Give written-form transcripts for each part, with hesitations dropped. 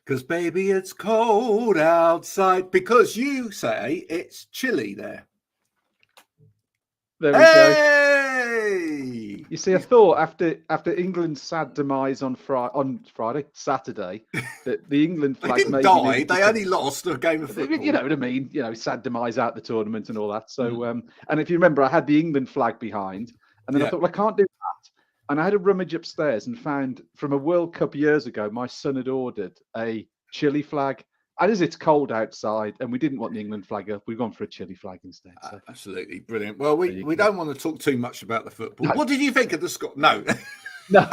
Because, baby, it's cold outside. Because you say it's chilly there. There we Hey! go. You see, I thought after England's sad demise on Saturday, that the England They flag didn't maybe die. needed to They only lost a game of football. You know what I mean? You know, sad demise out the tournament and all that. So, and if you remember, I had the England flag behind, and then I thought, well, I can't do that. And I had a rummage upstairs and found from a World Cup years ago, my son had ordered a Chile flag. And as it's cold outside, and we didn't want the England flag up, we've gone for a Chile flag instead. So. Absolutely brilliant. Well, we don't want to talk too much about the football. No. What did you think of the Scott? No. No.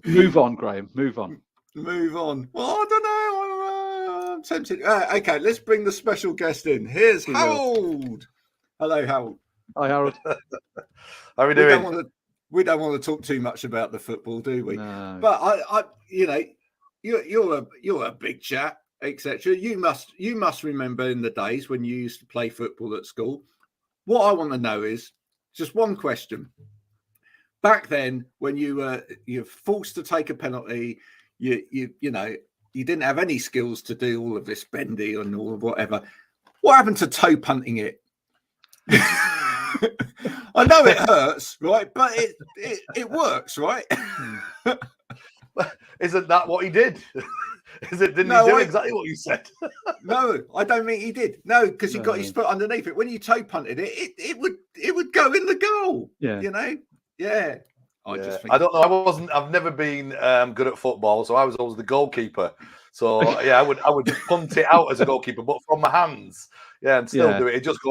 Move on, Graham. Move on. Move on. Well, I don't know. I'm tempted. Okay, let's bring the special guest in. Here's Harold. Hello, Harold. Hi, Harold. How are we doing? We don't want to talk too much about the football, do we? No. But I you know, you're a big chap, etc. You must remember in the days when you used to play football at school. What I want to know is just one question. Back then, when you're forced to take a penalty, you didn't have any skills to do all of this bendy and all of whatever. What happened to toe punting it? I know it hurts, right? But it works, right? Isn't that what he did? Didn't he do exactly what you said? No, I don't think he did. No, because he got his foot underneath it. When you toe punted it would go in the goal. Yeah. You know? Yeah. I don't know. I've never been good at football, so I was always the goalkeeper. So yeah, I would punt it out as a goalkeeper, but from my hands. Yeah, and still do it. It just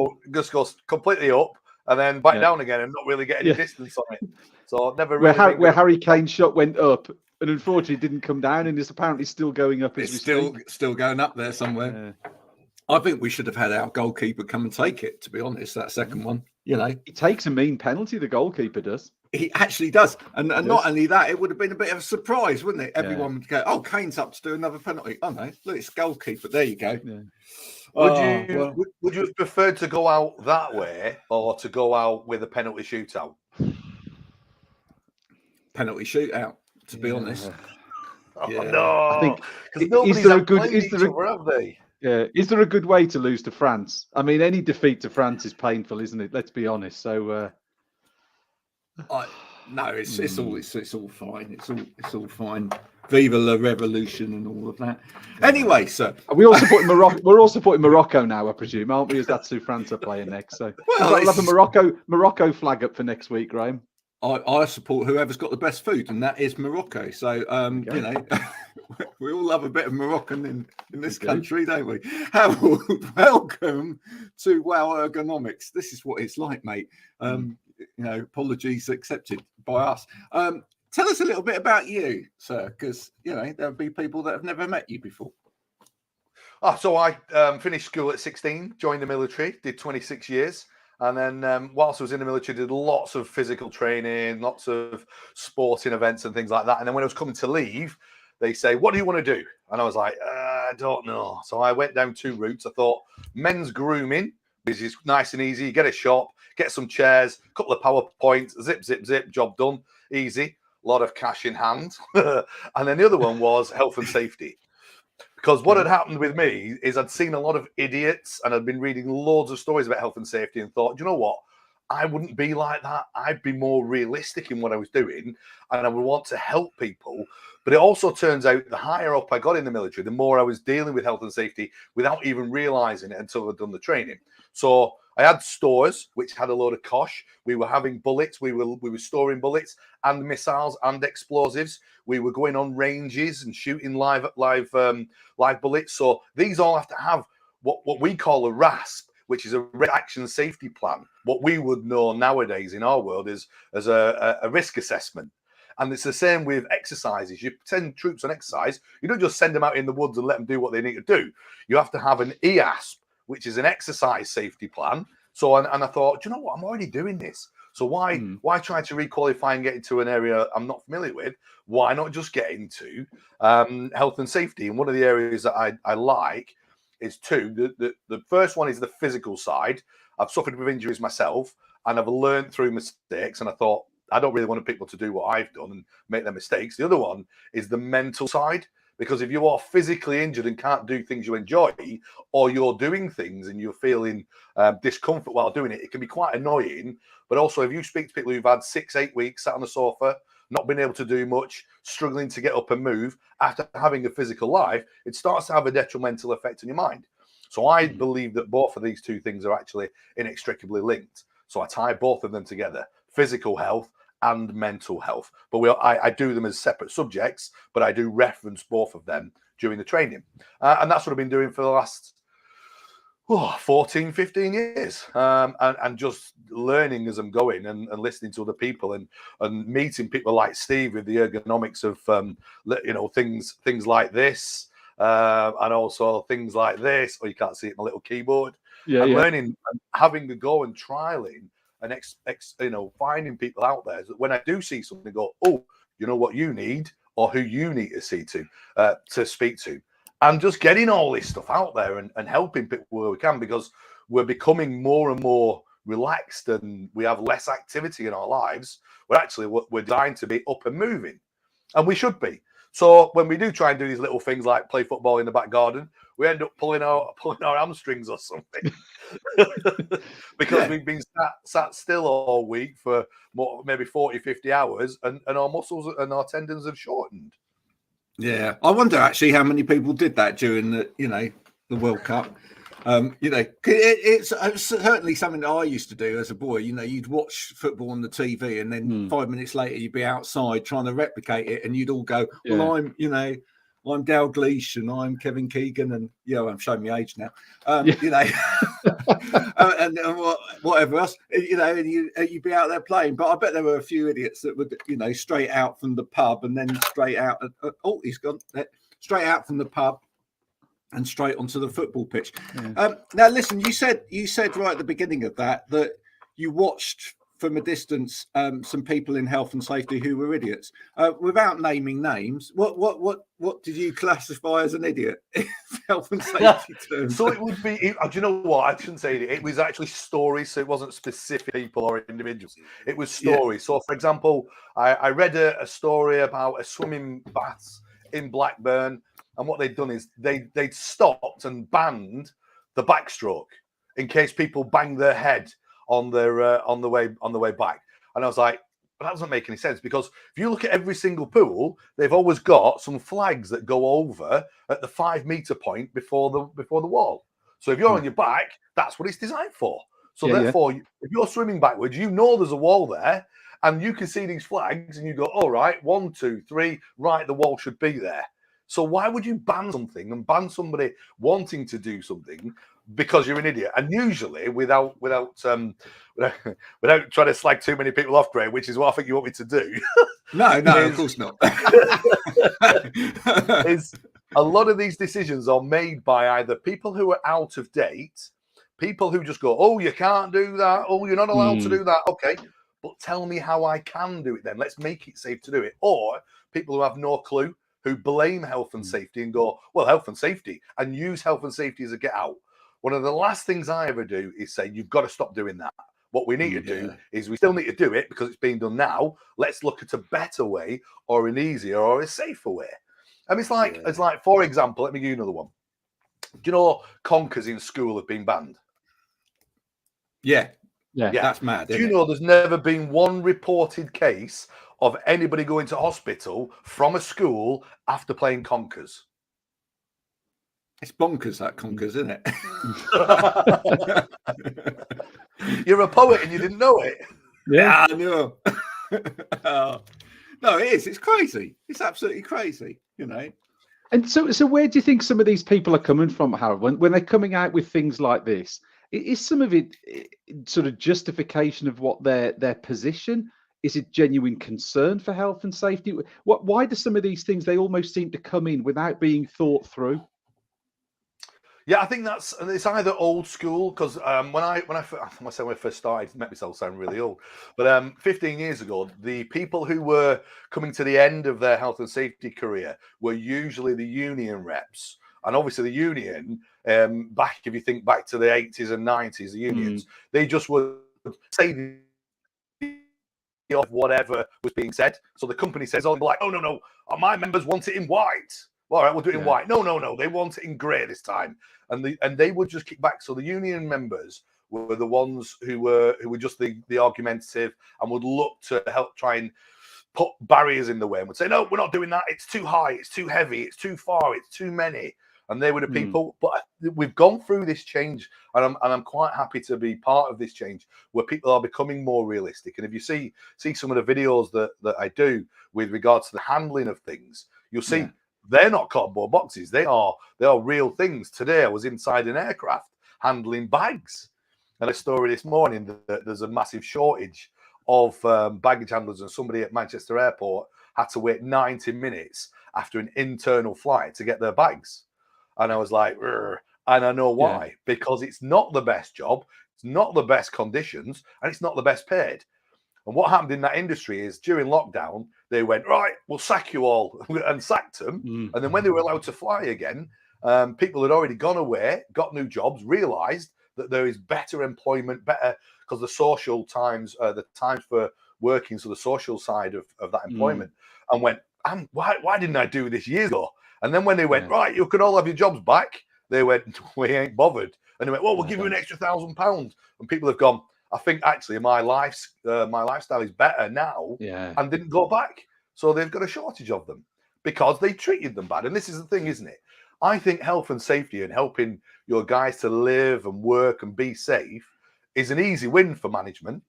goes completely up and then back down again and not really get any distance on it. So never really where Harry Kane's shot went up and unfortunately didn't come down and is apparently still going up. It's still going up there somewhere. I think we should have had our goalkeeper come and take it, to be honest, that second one. You know, he takes a mean penalty, the goalkeeper does. He actually does. And not only that, it would have been a bit of a surprise, wouldn't it? Everyone would go, oh, Kane's up to do another penalty. Oh, no, look, it's goalkeeper. There you go. Yeah. Would you have preferred to go out that way or to go out with a penalty shootout? Penalty shootout, to be honest. Oh, no. I think, is there a good way to lose to France? I mean, any defeat to France is painful, isn't it? Let's be honest. So, no, it's all fine. It's all fine. Viva la revolution and all of that. Anyway, sir, we're all supporting Morocco. We're all supporting Morocco now, I presume, aren't we? As that's who France are playing next. So I'll have a Morocco flag up for next week, Graham. I support whoever's got the best food, and that is Morocco. So you know, we all love a bit of Moroccan in this country, don't we? Harold, welcome to Wow Ergonomics. This is what it's like, mate. You know, apologies accepted by us. Tell us a little bit about you, sir, because you know there'll be people that have never met you before. So I finished school at 16, joined the military, did 26 years. And then whilst I was in the military, did lots of physical training, lots of sporting events and things like that. And then when I was coming to leave, they say, what do you want to do? And I was like, I don't know. So I went down two routes. I thought men's grooming, which is nice and easy. You get a shop, get some chairs, a couple of PowerPoints, zip, zip, zip, job done. Easy. A lot of cash in hand. And then the other one was health and safety. Because what had happened with me is I'd seen a lot of idiots and I'd been reading loads of stories about health and safety and thought, do you know what? I wouldn't be like that. I'd be more realistic in what I was doing and I would want to help people. But it also turns out the higher up I got in the military, the more I was dealing with health and safety without even realizing it until I'd done the training. So I had stores which had a load of kosh. We were having bullets. We were storing bullets and missiles and explosives. We were going on ranges and shooting live bullets. So these all have to have what we call a RASP, which is a Risk Action Safety Plan. What we would know nowadays in our world is as a risk assessment. And it's the same with exercises. You send troops on exercise. You don't just send them out in the woods and let them do what they need to do. You have to have an EASP, which is an exercise safety plan. So, and I thought, do you know what? I'm already doing this. So why try to requalify and get into an area I'm not familiar with? Why not just get into health and safety? And one of the areas that I like is two. The first one is the physical side. I've suffered with injuries myself, and I've learned through mistakes. And I thought, I don't really want people to do what I've done and make their mistakes. The other one is the mental side, Because if you are physically injured and can't do things you enjoy, or you're doing things and you're feeling discomfort while doing it, it can be quite annoying. But also, if you speak to people who've had 6-8 weeks sat on the sofa, not been able to do much, struggling to get up and move after having a physical life, it starts to have a detrimental effect on your mind. So I believe that both of these two things are actually inextricably linked. So I tie both of them together, physical health and mental health. But I do them as separate subjects, but I do reference both of them during the training. And that's what I've been doing for the last 14, 15 years. And just learning as I'm going and listening to other people and meeting people like Steve with the ergonomics of, things like this. And also things like this, or you can't see it, my little keyboard. Learning and having a go and trialing and finding people out there that when I do see something, go, oh, you know what you need, or who you need to see to speak to, and just getting all this stuff out there and helping people where we can, because we're becoming more and more relaxed and we have less activity in our lives. We're designed to be up and moving, and we should be. So when we do try and do these little things like play football in the back garden, we end up pulling our hamstrings or something because we've been sat still all week for maybe 40, 50 hours and our muscles and our tendons have shortened. Yeah, I wonder actually how many people did that during the World Cup. It's certainly something that I used to do as a boy. You'd watch football on the TV, and then 5 minutes later you'd be outside trying to replicate it, and you'd all go, "Well, I'm Dalglish, and I'm Kevin Keegan, and I'm showing my age now, and whatever else, and you'd be out there playing." But I bet there were a few idiots that would, straight out from the pub, and then straight out. He's gone straight out from the pub. And straight onto the football pitch. Yeah. Now, listen, you said right at the beginning of that you watched from a distance some people in health and safety who were idiots. Without naming names, what did you classify as an idiot in health and safety terms? So it would be. Do you know what? I shouldn't say it was actually stories, so it wasn't specific people or individuals. It was stories. Yeah. So, for example, I read a story about a swimming baths in Blackburn. And what they'd done is they'd stopped and banned the backstroke in case people banged their head on the way back. And I was like, that doesn't make any sense, because if you look at every single pool, they've always got some flags that go over at the 5 meter point before the wall. So if you're on your back, that's what it's designed for. So therefore, if you're swimming backwards, there's a wall there, and you can see these flags, and you go, all right, 1, 2, 3, right, the wall should be there. So why would you ban something and ban somebody wanting to do something because you're an idiot? And usually, without trying to slag too many people off, Graham, which is what I think you want me to do. No, of course not. Is a lot of these decisions are made by either people who are out of date, people who just go, "Oh, you can't do that. Oh, you're not allowed to do that." Okay, but tell me how I can do it then. Let's make it safe to do it. Or people who have no clue, who blame health and safety and go, well, health and safety, and use health and safety as a get out. One of the last things I ever do is say, you've got to stop doing that. What we need to do is we still need to do it because it's being done now. Let's look at a better way, or an easier or a safer way. And it's like, for example, let me give you another one. Do you know conkers in school have been banned? Yeah, that's mad. Do you know there's never been one reported case of anybody going to hospital from a school after playing conkers? It's bonkers, that conkers, isn't it? You're a poet and you didn't know it. Yeah, I know. No, it is. It's crazy. It's absolutely crazy, And so where do you think some of these people are coming from, Harold, when they're coming out with things like this? Is some of it sort of justification of what their position? Is it genuine concern for health and safety? Why do some of these things, they almost seem to come in without being thought through? Yeah, I think it's either old school, because when I first started, make myself sound really old, but 15 years ago, the people who were coming to the end of their health and safety career were usually the union reps. And obviously the union, if you think back to the 80s and 90s, the unions, they just would say of whatever was being said. So the company says, oh, like, oh, no, my members want it in white. Well, all right, we'll do it in Yeah. white. No. They want it in grey this time. And they would just kick back. So the union members were the ones who were just the argumentative and would look to help try and put barriers in the way and would say, no, we're not doing that. It's too high. It's too heavy. It's too far. It's too many. And they were the people. But we've gone through this change, and I'm quite happy to be part of this change where people are becoming more realistic. And if you see some of the videos that I do with regards to the handling of things, you'll see they're not cardboard boxes. They are real things. Today I was inside an aircraft handling bags, and a story this morning that there's a massive shortage of baggage handlers, and somebody at Manchester Airport had to wait 90 minutes after an internal flight to get their bags. And I was like, "Rrr." And I know why, because it's not the best job, it's not the best conditions, and it's not the best paid. And what happened in that industry is during lockdown, they went, right, we'll sack you all, and sacked them. And then when they were allowed to fly again, people had already gone away, got new jobs, realized that there is better employment, better, because the social times, the times for working, so the social side of that employment, and went, why didn't I do this years ago? And then when they went, right, you can all have your jobs back, they went, we ain't bothered. And they went, well, we'll give you an extra £1,000. And people have gone, I think actually my lifestyle is better now, and didn't go back. So they've got a shortage of them because they treated them bad. And this is the thing, isn't it? I think health and safety and helping your guys to live and work and be safe is an easy win for management,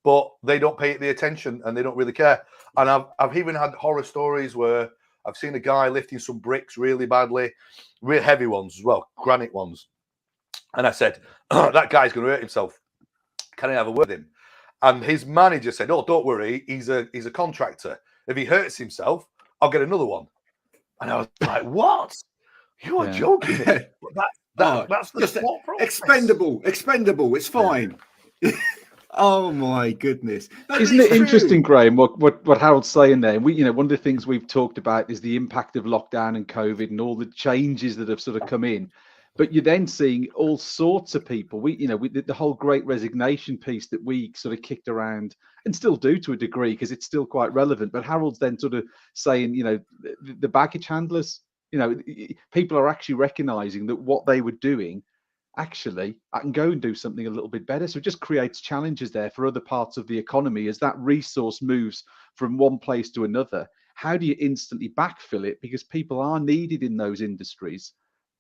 but they don't pay it the attention and they don't really care. And I've even had horror stories where I've seen a guy lifting some bricks really badly, real heavy ones as well, granite ones. And I said, that guy's going to hurt himself. Can I have a word with him? And his manager said, oh, don't worry. He's a contractor. If he hurts himself, I'll get another one. And I was like, what? You are joking me. That's the thought process. Expendable. It's fine. Oh my goodness! Isn't it interesting, Graham? What Harold's saying there? One of the things we've talked about is the impact of lockdown and COVID and all the changes that have sort of come in. But you're then seeing all sorts of people. The whole Great Resignation piece that we sort of kicked around and still do to a degree because it's still quite relevant. But Harold's then sort of saying, the baggage handlers. People are actually recognizing that what they were doing, actually, I can go and do something a little bit better. So it just creates challenges there for other parts of the economy as that resource moves from one place to another. How do you instantly backfill it? Because people are needed in those industries,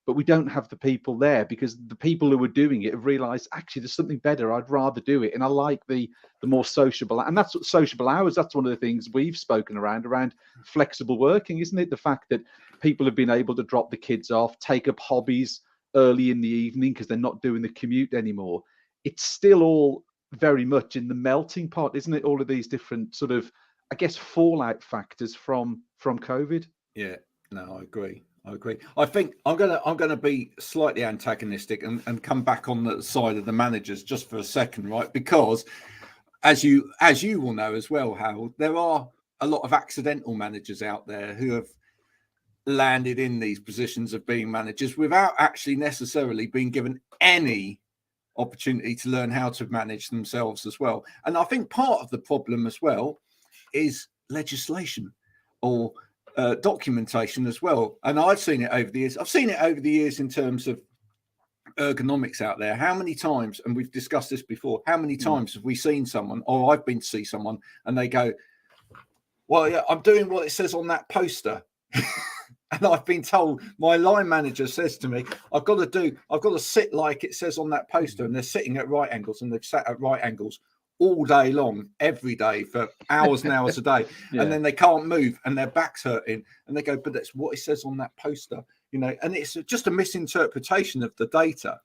but we don't have the people there because the people who are doing it have realized, actually, there's something better. I'd rather do it. And I like the more sociable, and that's what sociable hours. That's one of the things we've spoken around flexible working, isn't it? The fact that people have been able to drop the kids off, take up hobbies early in the evening because they're not doing the commute anymore. It's still all very much in the melting pot, isn't it? All of these different sort of, I guess, fallout factors from COVID. Yeah, no, I agree. I think I'm gonna be slightly antagonistic and come back on the side of the managers just for a second, right? Because as you will know as well, Harold, there are a lot of accidental managers out there who have landed in these positions of being managers without actually necessarily being given any opportunity to learn how to manage themselves as well. And I think part of the problem as well is legislation or documentation as well. And I've seen it over the years in terms of ergonomics out there. How many times, and we've discussed this before, how many times have we seen someone, or I've been to see someone, and they go, well, yeah, I'm doing what it says on that poster. And I've been told, my line manager says to me, I've got to sit like it says on that poster. And they're sitting at right angles, and they've sat at right angles all day long, every day for hours and hours a day. And then they can't move and their back's hurting. And they go, but that's what it says on that poster, and it's just a misinterpretation of the data.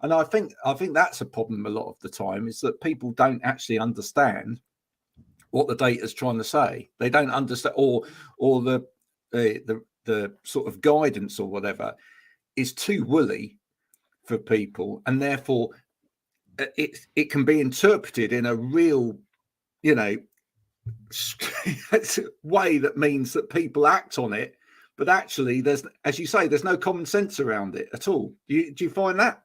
And I think that's a problem a lot of the time, is that people don't actually understand what the data is trying to say. They don't understand, or the sort of guidance or whatever is too woolly for people, and therefore it can be interpreted in a real, way that means that people act on it, but actually there's, as you say, there's no common sense around it at all. Do you find that?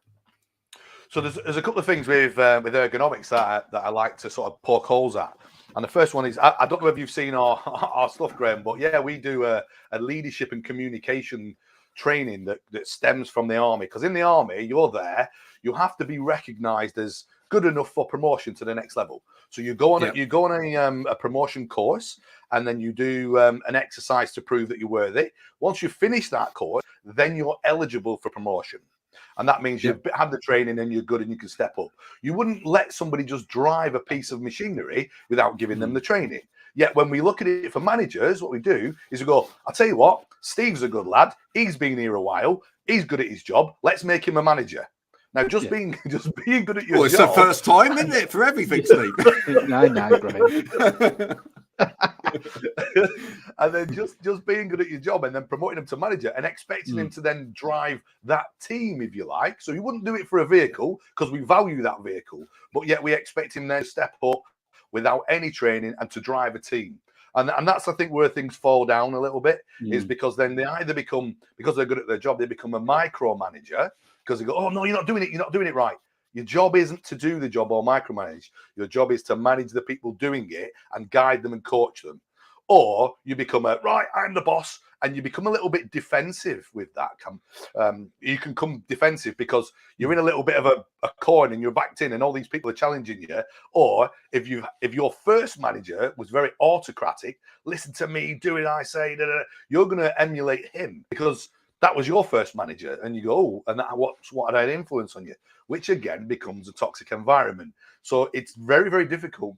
So there's a couple of things with ergonomics that I like to sort of poke holes at. And the first one is, I don't know if you've seen our stuff, Graham, but yeah, we do a leadership and communication training that stems from the army. Because in the army, you're there, you have to be recognized as good enough for promotion to the next level. So you go on a promotion course, and then you do an exercise to prove that you're worthy. Once you finish that course, then you're eligible for promotion. And that means you've had the training and you're good and you can step up. You wouldn't let somebody just drive a piece of machinery without giving them the training. Yet when we look at it for managers, what we do is we go, I'll tell you what, Steve's a good lad. He's been here a while. He's good at his job. Let's make him a manager. Now, just being good at your job. It's the first time, isn't it, for everything, Steve? No, Graham. And then just being good at your job and then promoting him to manager and expecting him to then drive that team, if you like. So you wouldn't do it for a vehicle because we value that vehicle, but yet we expect him then to step up without any training and to drive a team. And that's, I think, where things fall down a little bit, is because then they either become, because they're good at their job, they become a micromanager because they go, oh, no, you're not doing it right. Your job isn't to do the job or micromanage. Your job is to manage the people doing it and guide them and coach them. Or you become I'm the boss, and you become a little bit defensive with that. You can come defensive because you're in a little bit of a corner and you're backed in and all these people are challenging you. Or if your first manager was very autocratic, listen to me, do it, I say, you're going to emulate him because that was your first manager, and you go, oh, and what had influence on you, which again becomes a toxic environment. So it's very, very difficult,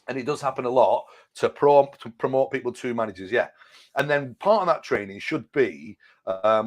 and it does happen a lot to promote people to managers. Yeah, and then part of that training should be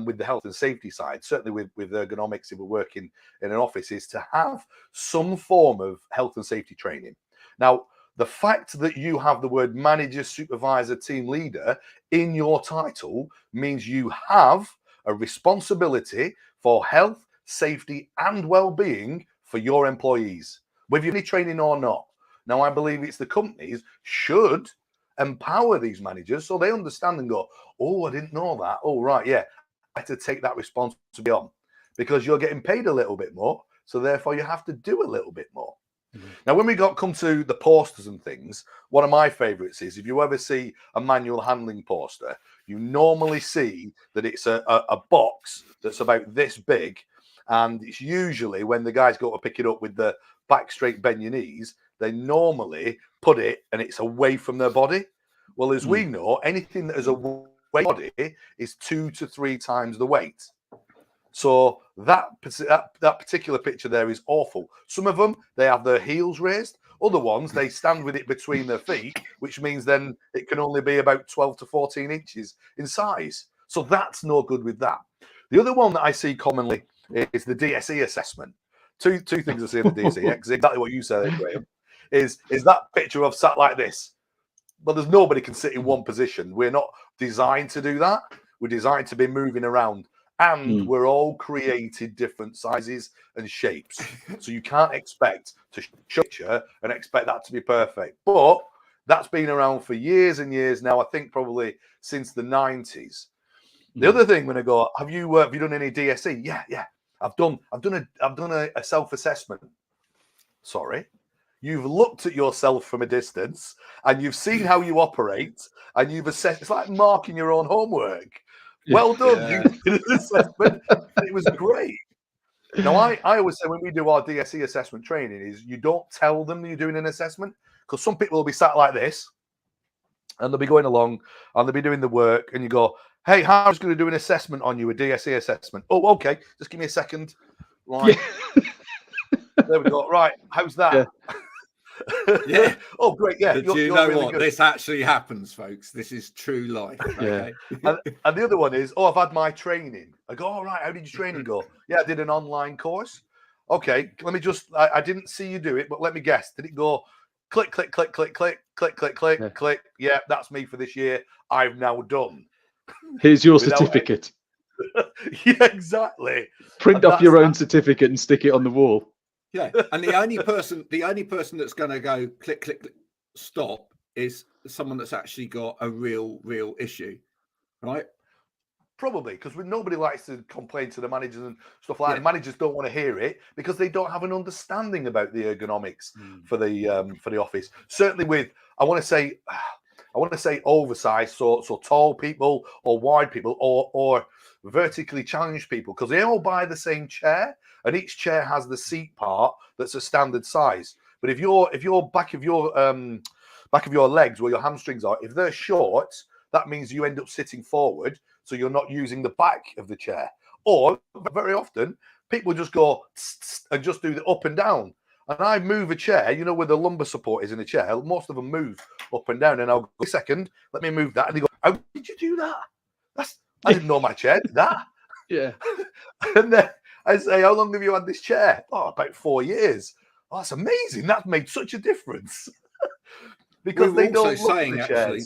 with the health and safety side. Certainly with ergonomics, if we're working in an office, is to have some form of health and safety training. Now, the fact that you have the word manager, supervisor, team leader in your title means you have a responsibility for health, safety, and well-being for your employees, whether you need training or not. Now, I believe it's the companies should empower these managers so they understand and go, oh, I didn't know that. Oh, right, yeah, I have to take that responsibility on because you're getting paid a little bit more. So therefore, you have to do a little bit more. Now, when we come to the posters and things, one of my favorites is if you ever see a manual handling poster, you normally see that it's a box that's about this big. And it's usually when the guys go to pick it up with the back straight, bend your knees, they normally put it and it's away from their body. Well, as we know, anything that is away from the body is 2 to 3 times the weight. So that particular picture there is awful. Some of them, they have their heels raised. Other ones, they stand with it between their feet, which means then it can only be about 12 to 14 inches in size. So that's no good with that. The other one that I see commonly is the DSE assessment. Two things I see in the DSE, exactly what you said, Graham, is that picture of sat like this. Well, there's nobody can sit in one position. We're not designed to do that. We're designed to be moving around. And we're all created different sizes and shapes. So you can't expect to structure and expect that to be perfect. But that's been around for years and years now, I think probably since the 90s. The other thing, when I go, have you done any DSE? Yeah. I've done a self-assessment. Sorry. You've looked at yourself from a distance and you've seen how you operate and you've assessed. It's like marking your own homework. Well done. Yeah. You did an assessment. It was great. Now, I always say when we do our DSE assessment training is you don't tell them you're doing an assessment because some people will be sat like this and they'll be going along and they'll be doing the work and you go, hey, I'm just going to do an assessment on you, a DSE assessment. Oh, okay. Just give me a second. Right. Yeah. There we go. Right. How's that? Yeah. Yeah. Oh, great. Yeah. Do you know really what? Good. This actually happens, folks. This is true life. Okay. Yeah. and the other one is, I've had my training. I go, all right. How did your training go? Yeah, I did an online course. Okay. Let me just, I didn't see you do it, but let me guess. Did it go click, click, click, click, click, click, click, click, click? Yeah, that's me for this year. I've now done. Here's your certificate. Yeah, exactly. Print off your own certificate and stick it on the wall. Yeah, and the only person that's going to go click, click, click, stop is someone that's actually got a real issue, right? Probably, because nobody likes to complain to the managers and stuff like that. Yeah. Managers don't want to hear it because they don't have an understanding about the ergonomics for the office. Certainly with, I want to say oversized, so tall people or wide people or vertically challenged people, because they all buy the same chair and each chair has the seat part that's a standard size. But if your back of your legs where your hamstrings are, if they're short, that means you end up sitting forward, so you're not using the back of the chair. Or very often, people just go and just do the up and down. And I move a chair, you know, where the lumbar support is in a chair. Most of them move up and down, and I'll go, a second, let me move that. And they go, how did you do that? I didn't know my chair did that. Yeah. And then I say, how long have you had this chair? Oh, about 4 years. Oh, that's amazing. That's made such a difference. Because they don't look at the chairs. Actually,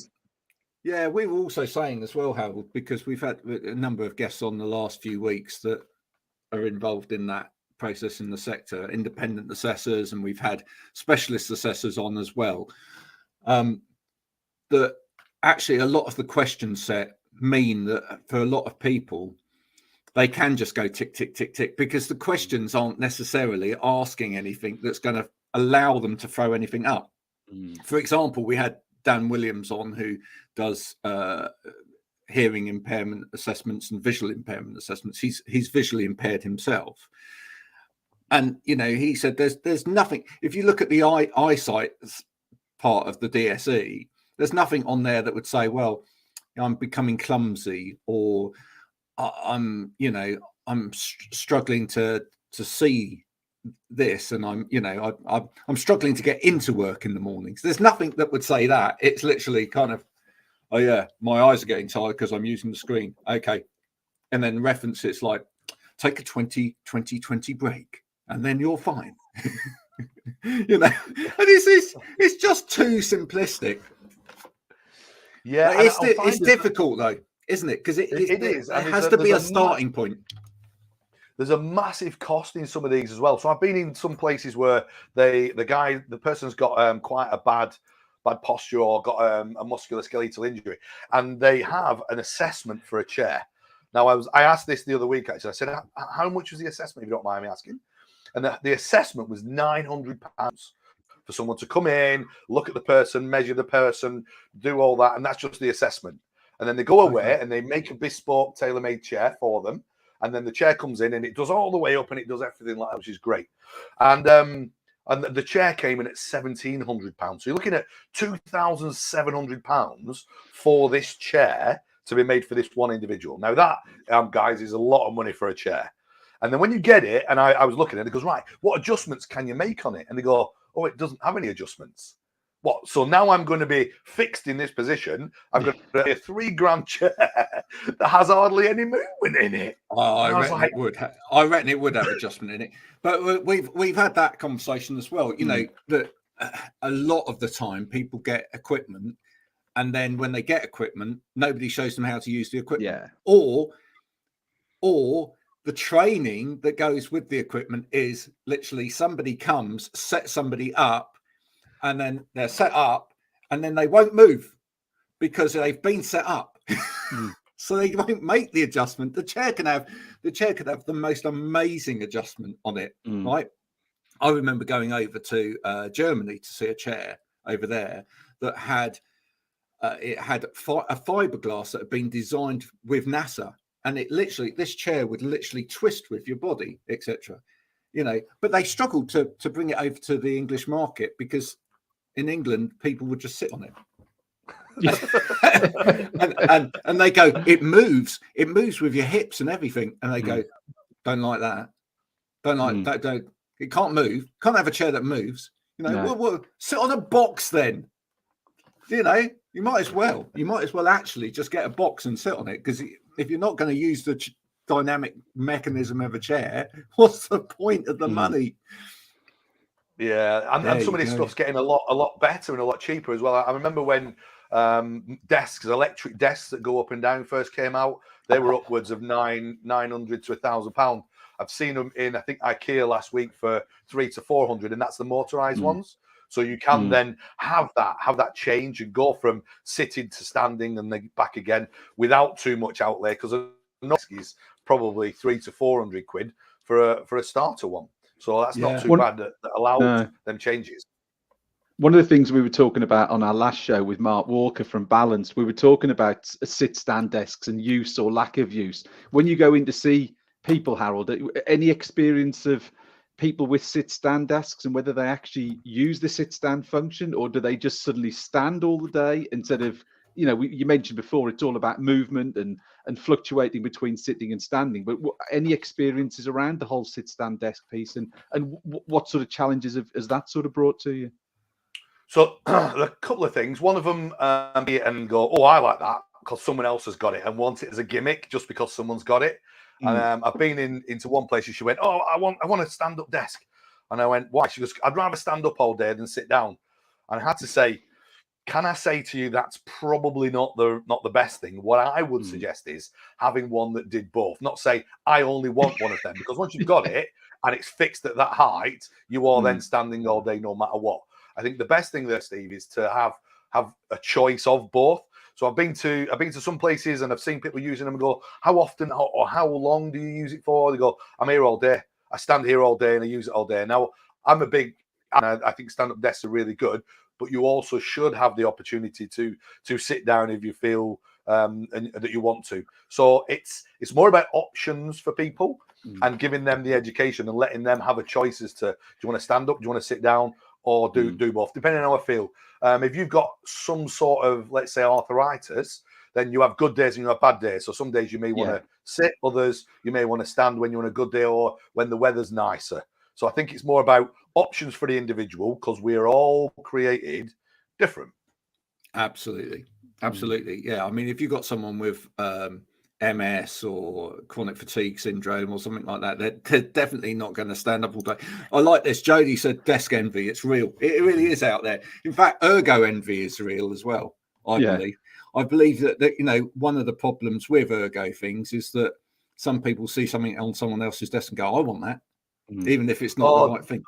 yeah, we were also saying as well, Harold, because we've had a number of guests on the last few weeks that are involved in that process in the sector, independent assessors, and we've had specialist assessors on as well. That actually a lot of the question set mean that for a lot of people, they can just go tick, tick, tick, tick, because the questions aren't necessarily asking anything that's going to allow them to throw anything up. For example, we had Dan Williams on, who does hearing impairment assessments and visual impairment assessments. He's visually impaired himself, and you know, he said there's nothing. If you look at the eyesight part of the DSE, there's nothing on there that would say, well, I'm becoming clumsy, or I'm struggling to see this, and I'm struggling to get into work in the mornings. There's nothing that would say that. It's literally kind of, oh yeah, my eyes are getting tired because I'm using the screen. Okay. And then reference, it's like, take a 20-20-20 break and then you're fine. You know, and it's just too simplistic. Yeah, it's difficult though, isn't it? Because it is. It has to be a starting point. There's a massive cost in some of these as well. So I've been in some places where the person's got quite a bad posture or got a musculoskeletal injury, and they have an assessment for a chair. Now I asked this the other week actually. I said, how much was the assessment, if you don't mind me asking? And the assessment was £900 for someone to come in, look at the person, measure the person, do all that, and that's just the assessment. And then they go away and they make a bespoke, tailor-made chair for them. And then the chair comes in and it does all the way up and it does everything like that, which is great. And the chair came in at £1,700. So you're looking at £2,700 for this chair to be made for this one individual. Now that, guys, is a lot of money for a chair. And then when you get it, and I was looking at it, it goes, right, what adjustments can you make on it? And they go, oh, it doesn't have any adjustments. What? So now I'm going to be fixed in this position. I'm going to be a £3,000 chair that has hardly any movement in it. I reckon it would. I reckon it would have adjustment in it. But we've had that conversation as well. You know, that a lot of the time people get equipment, and then when they get equipment, nobody shows them how to use the equipment. Yeah. Or the training that goes with the equipment is literally somebody comes, sets somebody up, and then they're set up, and then they won't move because they've been set up. So they won't make the adjustment. The chair could have the most amazing adjustment on it, right? I remember going over to Germany to see a chair over there that had a fiberglass that had been designed with NASA, and this chair would literally twist with your body, etc. You know, but they struggled to bring it over to the English market because in England, people would just sit on it. and they go, it moves with your hips and everything. And they go, don't like that. Don't like that. Don't, it can't move. Can't have a chair that moves. You know, well, sit on a box then. You know, you might as well actually just get a box and sit on it, because if you're not going to use the dynamic mechanism of a chair, what's the point of the money? Yeah, and some of this stuff's getting a lot better and a lot cheaper as well. I remember when electric desks that go up and down first came out, they were upwards of £900 to £1,000. I've seen them in, I think, IKEA last week for £300 to £400, and that's the motorized ones. So you can then have that change and go from sitting to standing and then back again without too much outlay. Because desk is probably 300 to 400 quid for a starter one. So that's not too bad that allowed them changes. One of the things we were talking about on our last show with Mark Walker from Balance, we were talking about sit-stand desks and use or lack of use. When you go in to see people, Harold, any experience of people with sit-stand desks and whether they actually use the sit-stand function, or do they just suddenly stand all the day instead of, you mentioned before, it's all about movement and fluctuating between sitting and standing. But any experiences around the whole sit-stand desk piece, and what sort of challenges has that sort of brought to you? So a couple of things. One of them, and go, oh, I like that because someone else has got it, and want it as a gimmick just because someone's got it. And I've been into one place and she went, oh, I want a stand-up desk. And I went, why? She goes, I'd rather stand up all day than sit down. And I had to say, can I say to you that's probably not the best thing? What I would suggest is having one that did both. Not say I only want one of them, because once you've got it and it's fixed at that height, you are then standing all day no matter what. I think the best thing there, Steve, is to have a choice of both. So I've been to some places and I've seen people using them and go, how often or how long do you use it for? They go, I'm here all day. I stand here all day and I use it all day. Now, I'm a big, and I think stand-up desks are really good, but you also should have the opportunity to sit down if you feel and that you want to. So it's more about options for people and giving them the education and letting them have a choice as to, do you want to stand up, do you want to sit down, or do both, depending on how I feel. If you've got some sort of, let's say, arthritis, then you have good days and you have bad days. So some days you may want to sit, others you may want to stand when you're on a good day or when the weather's nicer. So I think it's more about options for the individual, because we're all created different. Absolutely. Yeah. I mean, if you've got someone with MS or chronic fatigue syndrome or something like that, they're definitely not going to stand up all day. I like this. Jody said desk envy. It's real. It really is out there. In fact, ergo envy is real as well. I believe that one of the problems with ergo things is that some people see something on someone else's desk and go, I want that, even if it's not the right thing.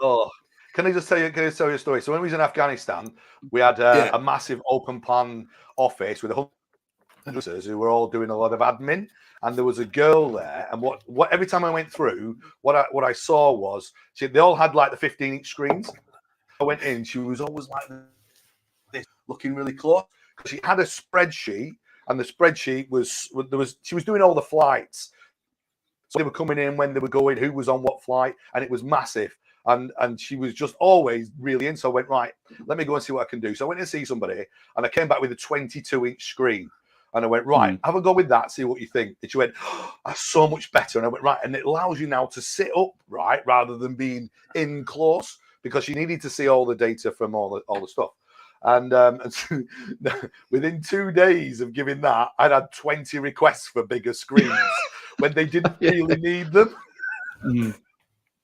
Can I tell you a story? So when we was in Afghanistan, we had a massive open plan office with 100 officers who were all doing a lot of admin, and there was a girl there. And what every time I went through, what I saw was they all had like the 15-inch screens. I went in, she was always like this, looking really close. She had a spreadsheet, and the spreadsheet she was doing all the flights. So they were coming in, when they were going, who was on what flight, and it was massive. And she was just always really in. So I went, right, let me go and see what I can do. So I went to see somebody, and I came back with a 22-inch screen. And I went, right, have a go with that, see what you think. And she went, oh, that's so much better. And I went, right, and it allows you now to sit up, right, rather than being in close, because she needed to see all the data from all the stuff. And so, within 2 days of giving that, I'd had 20 requests for bigger screens when they didn't really need them.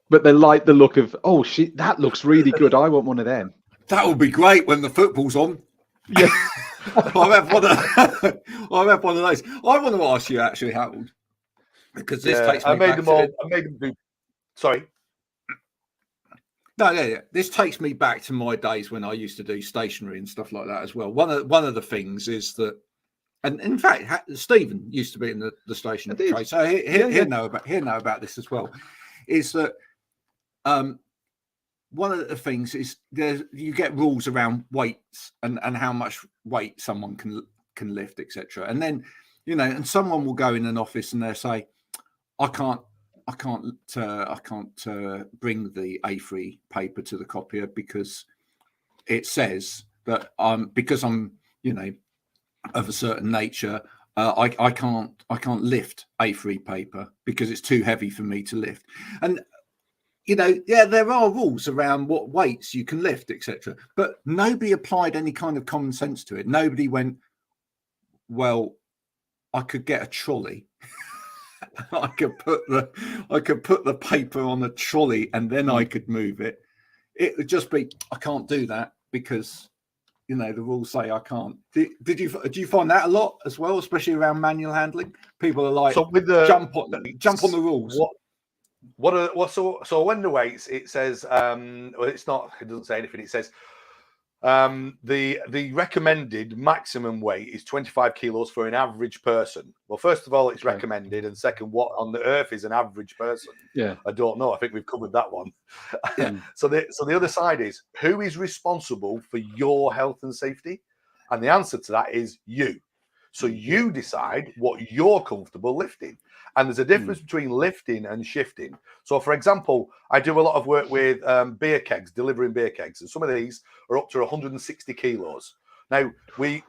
But they like the look of, oh, shit, that looks really good. I want one of them. That would be great when the football's on. Yeah. I'll have one of those. I want to ask you actually, Harold, because this takes me back to I made them do. Sorry. No. This takes me back to my days when I used to do stationery and stuff like that as well. One of the things is that, and in fact, Stephen used to be in the stationery trade, so he'll know about this as well. Is that one of the things is you get rules around weights and how much weight someone can lift, etc. And then and someone will go in an office and they'll say, I can't bring the A3 paper to the copier because it says that because I'm of a certain nature, I can't lift A3 paper because it's too heavy for me to lift. And there are rules around what weights you can lift, etc. But nobody applied any kind of common sense to it. Nobody went, well, I could get a trolley. I could put the paper on a trolley and then I could move it. It would just be, I can't do that because the rules say I can't. Do you find that a lot as well, especially around manual handling? People are like, so with the jump on the rules. So when the weights, it says, well, it doesn't say anything. It says The recommended maximum weight is 25 kilos for an average person. Well, first of all, it's recommended, and second, what on the earth is an average person? Yeah, I don't know. I think we've covered that one. So the other side is, who is responsible for your health and safety? And the answer to that is you. So you decide what you're comfortable lifting. And there's a difference between lifting and shifting. So, for example, I do a lot of work with beer kegs, delivering beer kegs. And some of these are up to 160 kilos. Now, we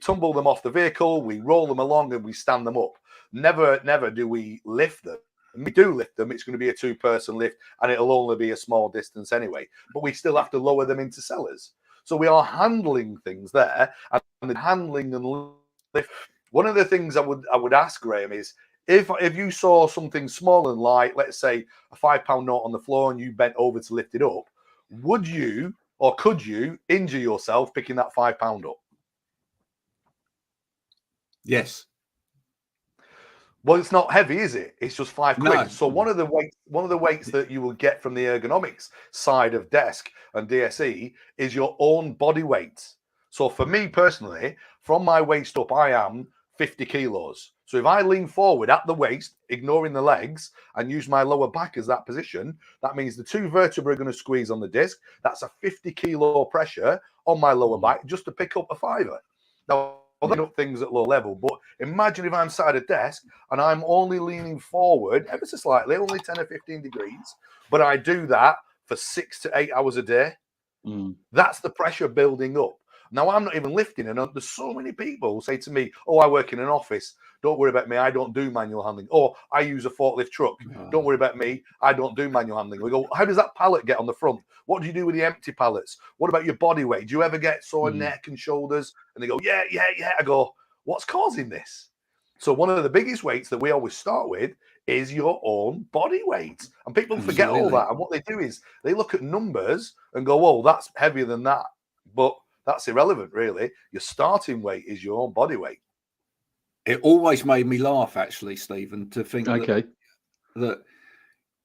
tumble them off the vehicle, we roll them along, and we stand them up. Never do we lift them. And we do lift them, it's going to be a 2-person lift, and it'll only be a small distance anyway. But we still have to lower them into cellars. So we are handling things there, and the handling and lift. One of the things I would ask, Graham, is if you saw something small and light, let's say a £5 note on the floor, and you bent over to lift it up, would you or could you injure yourself picking that £5 up? Yes. Well, it's not heavy, is it? It's just £5. No. So one of the weights that you will get from the ergonomics side of desk and DSE is your own body weight. So for me personally, from my waist up, I am 50 kilos. So if I lean forward at the waist, ignoring the legs, and use my lower back as that position, that means the 2 vertebrae are going to squeeze on the disc. That's a 50 kilo pressure on my lower back just to pick up a fiver. Now, I'll up things at low level, but imagine if I'm sat at a desk and I'm only leaning forward ever so slightly, only 10 or 15 degrees, but I do that for 6 to 8 hours a day. That's the pressure building up. Now, I'm not even lifting, and there's so many people who say to me, oh, I work in an office. Don't worry about me. I don't do manual handling. Or I use a forklift truck. Don't worry about me. I don't do manual handling. We go, how does that pallet get on the front? What do you do with the empty pallets? What about your body weight? Do you ever get sore neck and shoulders? And they go, yeah. I go, what's causing this? So one of the biggest weights that we always start with is your own body weight. And people forget all that. And what they do is they look at numbers and go, oh, that's heavier than that. But that's irrelevant, really. Your starting weight is your own body weight. It always made me laugh, actually, Stephen, to think that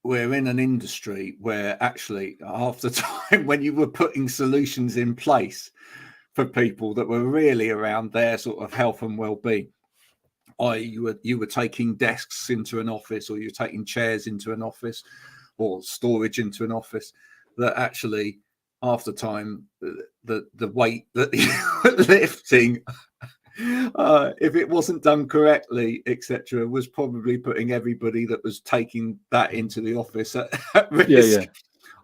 we're in an industry where actually half the time when you were putting solutions in place for people that were really around their sort of health and well-being, you were taking desks into an office, or you're taking chairs into an office, or storage into an office, that actually half the time the weight that you're lifting, if it wasn't done correctly, etc., was probably putting everybody that was taking that into the office at risk.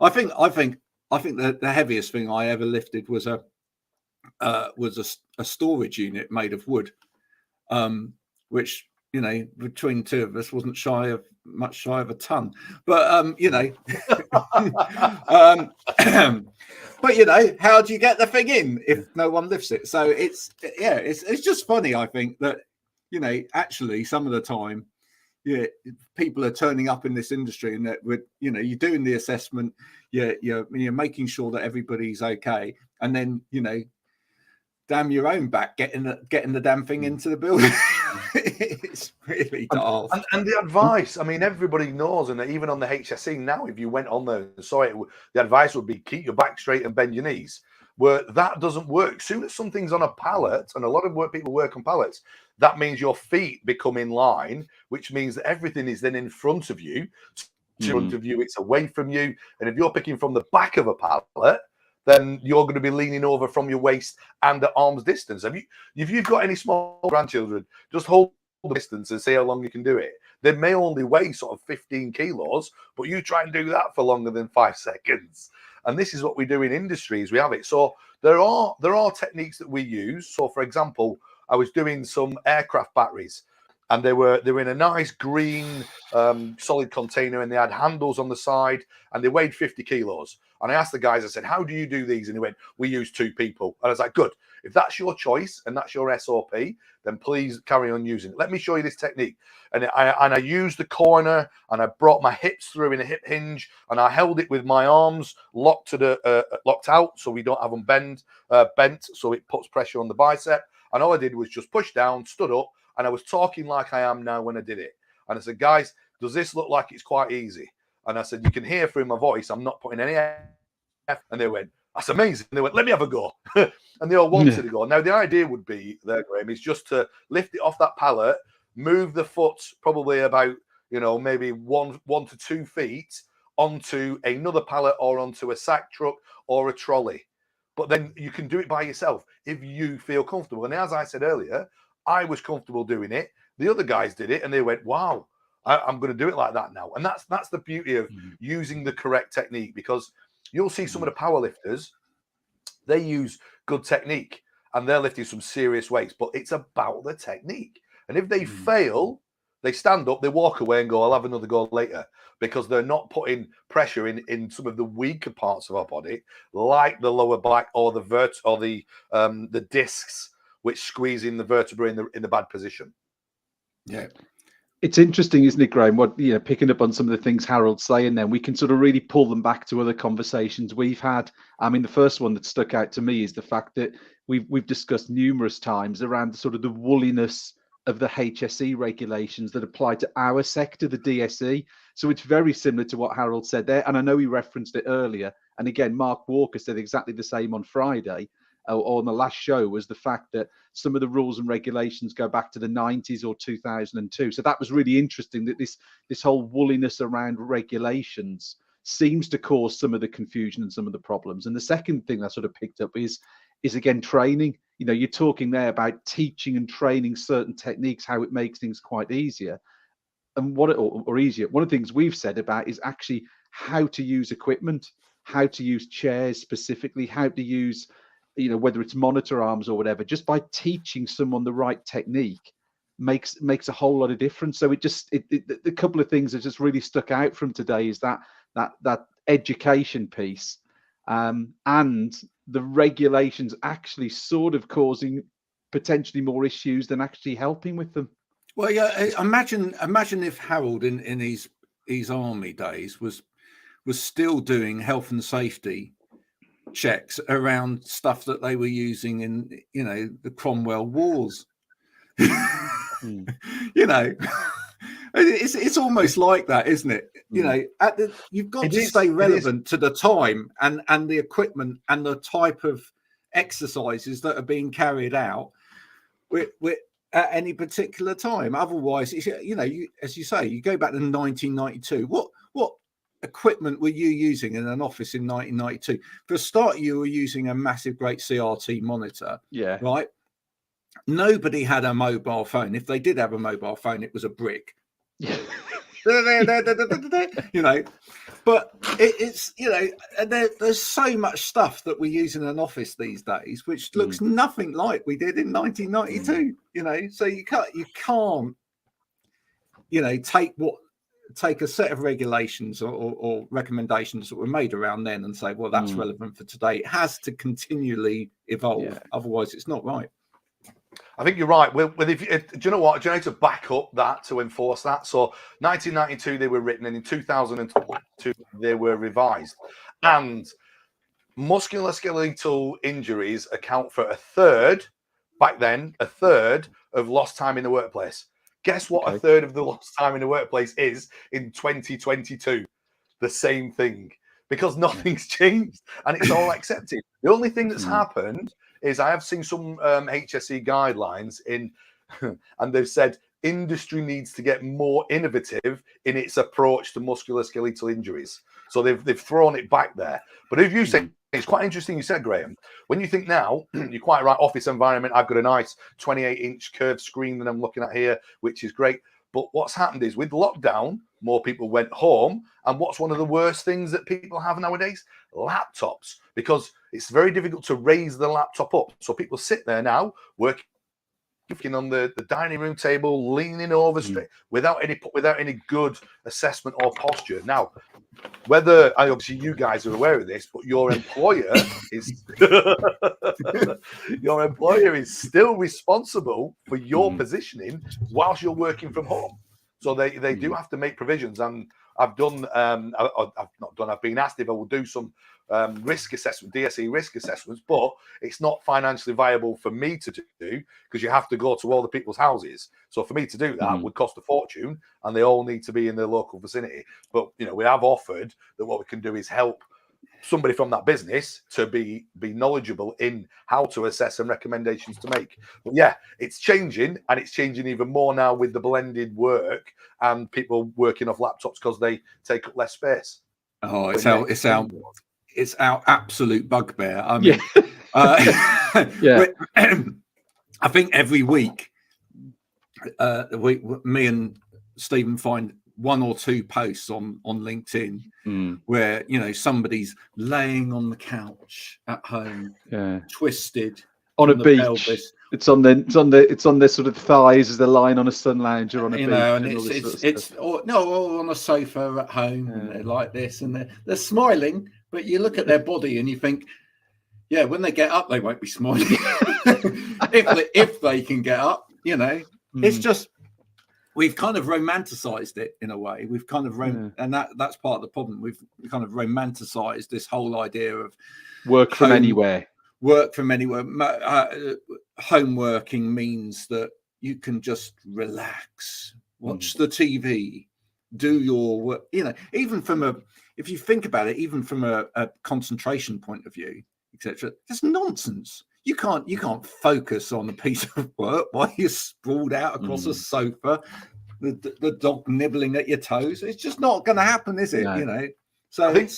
I think that the heaviest thing I ever lifted was a storage unit made of wood, which, you know, between two of us wasn't much shy of a ton, but you know, but you know, how do you get the thing in if no one lifts it? So it's just funny, I think, that, you know, actually some of the time, people are turning up in this industry, and that you know, you're doing the assessment, you're making sure that everybody's okay, and then, you know, damn your own back getting the damn thing into the building. It's really daft. And the advice, I mean, everybody knows, and even on the HSE now, if you went on there and saw it, the advice would be keep your back straight and bend your knees. Where that doesn't work. Soon as something's on a pallet, and a lot of people work on pallets, that means your feet become in line, which means that everything is then in front of you. In front of you, it's away from you. And if you're picking from the back of a pallet, then you're going to be leaning over from your waist and at arm's distance. If you've got any small grandchildren, just hold the distance and see how long you can do it. They may only weigh sort of 15 kilos, but you try and do that for longer than 5 seconds. And this is what we do in industries. We have it. So there are techniques that we use. So, for example, I was doing some aircraft batteries, and they were in a nice green solid container, and they had handles on the side, and they weighed 50 kilos. And I asked the guys, I said, how do you do these? And he went, we use 2 people. And I was like, good. If that's your choice and that's your SOP, then please carry on using it. Let me show you this technique. And I used the corner, and I brought my hips through in a hip hinge, and I held it with my arms locked out, so we don't have them bent, so it puts pressure on the bicep. And all I did was just push down, stood up, and I was talking like I am now when I did it. And I said, guys, does this look like it's quite easy? And I said, you can hear through my voice, I'm not putting any effort. And they went, That's amazing. And they went, let me have a go. And they all wanted to go. Now, the idea would be there, Graham, is just to lift it off that pallet, move the foot probably about, maybe one to 2 feet onto another pallet or onto a sack truck or a trolley. But then you can do it by yourself if you feel comfortable. And as I said earlier, I was comfortable doing it. The other guys did it and they went, wow, I'm going to do it like that now. And that's the beauty of using the correct technique, because you'll see some of the power lifters, they use good technique and they're lifting some serious weights, but it's about the technique. And if they fail, they stand up, they walk away and go, I'll have another go later, because they're not putting pressure in some of the weaker parts of our body, like the lower back or the discs, which squeeze in the vertebra in the bad position. Yeah. It's interesting, isn't it, Graham? What, picking up on some of the things Harold's saying, then we can sort of really pull them back to other conversations we've had. I mean, the first one that stuck out to me is the fact that we've discussed numerous times around the sort of the wooliness of the HSE regulations that apply to our sector, the DSE. So it's very similar to what Harold said there. And I know he referenced it earlier. And again, Mark Walker said exactly the same on Friday, or on the last show, was the fact that some of the rules and regulations go back to the 90s or 2002. So that was really interesting, that this whole woolliness around regulations seems to cause some of the confusion and some of the problems. And the second thing I sort of picked up is again, training. You're talking there about teaching and training certain techniques, how it makes things quite easier. And or easier. One of the things we've said about is actually how to use equipment, how to use chairs specifically, how to use, whether it's monitor arms or whatever. Just by teaching someone the right technique makes a whole lot of difference. So the couple of things that just really stuck out from today is that education piece, and the regulations actually sort of causing potentially more issues than actually helping with them. Well, yeah. Imagine if Harold in his army days was still doing health and safety checks around stuff that they were using in the Cromwell Wars. It's almost like that, isn't it? You've got to stay relevant to the time and the equipment and the type of exercises that are being carried out with at any particular time. Otherwise, as you say, you go back to 1992. What equipment were you using in an office in 1992? For a start, you were using a massive, great CRT monitor. Yeah. Right. Nobody had a mobile phone. If they did have a mobile phone, it was a brick. But it's there's so much stuff that we use in an office these days which looks nothing like we did in 1992. So you can't take a set of regulations or recommendations that were made around then and say, well, that's relevant for today. It has to continually evolve. Otherwise it's not right. I think you're right. Do you know what? Do you need to back up that to enforce that? So 1992 they were written, and in 2002 they were revised. And musculoskeletal injuries account for a third of lost time in the workplace. Guess what? Okay. A third of the lost time in the workplace is in 2022. The same thing, because nothing's changed and it's all accepted. The only thing that's happened is I have seen some HSE guidelines and they've said industry needs to get more innovative in its approach to musculoskeletal injuries. So they've thrown it back there. But if you say, it's quite interesting you said, Graham, when you think now, you're quite right, office environment, I've got a nice 28-inch curved screen that I'm looking at here, which is great. But what's happened is with lockdown, more people went home. And what's one of the worst things that people have nowadays? Laptops, because it's very difficult to raise the laptop up. So people sit there now working on the dining room table, leaning over straight without any good assessment or posture. Now, obviously you guys are aware of this, but your employer is still responsible for your positioning whilst you're working from home. So they do have to make provisions, and I've been asked if I will do some risk assessment, DSE risk assessments, but it's not financially viable for me to do because you have to go to all the people's houses. So for me to do that would cost a fortune, and they all need to be in the local vicinity. But we have offered that what we can do is help somebody from that business to be knowledgeable in how to assess and recommendations to make. But yeah, it's changing, and it's changing even more now with the blended work and people working off laptops because they take up less space. Oh, it's our absolute bugbear. I mean, Yeah. I think every week, me and Stephen find one or two posts on LinkedIn where, you know, somebody's laying on the couch at home, twisted on a beach. Pelvis. It's on their sort of thighs as they're lying on a sun lounger on a beach. And it's or on a sofa at home, and they're like this, and they're smiling, but you look at their body and you think, yeah, when they get up, they won't be smiling. if they can get up, you know, it's just, we've kind of romanticized it in a way. We've kind of, and that's part of the problem. We've kind of romanticized this whole idea of work from anywhere. Work from anywhere. Home working means that you can just relax, watch the TV, do your work. You know, even if you think about it, even from a concentration point of view, etc., it's nonsense. You can't focus on a piece of work while you're sprawled out across a sofa, the dog nibbling at your toes. It's just not going to happen, is it? No. You know. So I think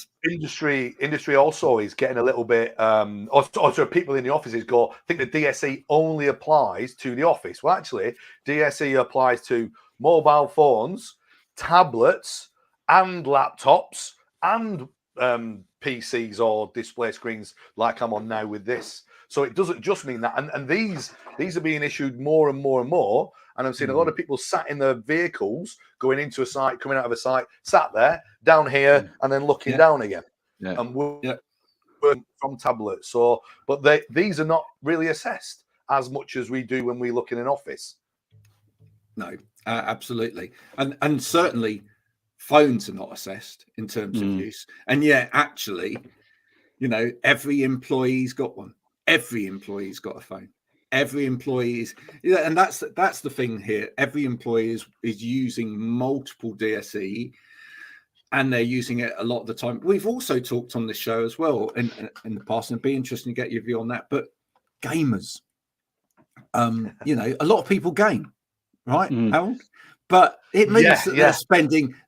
industry also is getting a little bit. Also, people in the offices I think the DSE only applies to the office. Well, actually, DSE applies to mobile phones, tablets, and laptops, and PCs or display screens, like I'm on now with this. So it doesn't just mean that. And these are being issued more and more and more. And I'm seeing a lot of people sat in their vehicles, going into a site, coming out of a site, sat there, down here, and then looking down again. And working from tablets. So, but these are not really assessed as much as we do when we look in an office. No, absolutely. And certainly phones are not assessed in terms of use. And yet, actually, you know, every employee's got one. Every employee's got a phone. Every employee is, and that's the thing here. Every employee is using multiple DSE, and they're using it a lot of the time. We've also talked on this show as well in the past, and it'd be interesting to get your view on that. But gamers, you know, a lot of people game, right, Harold? But it means that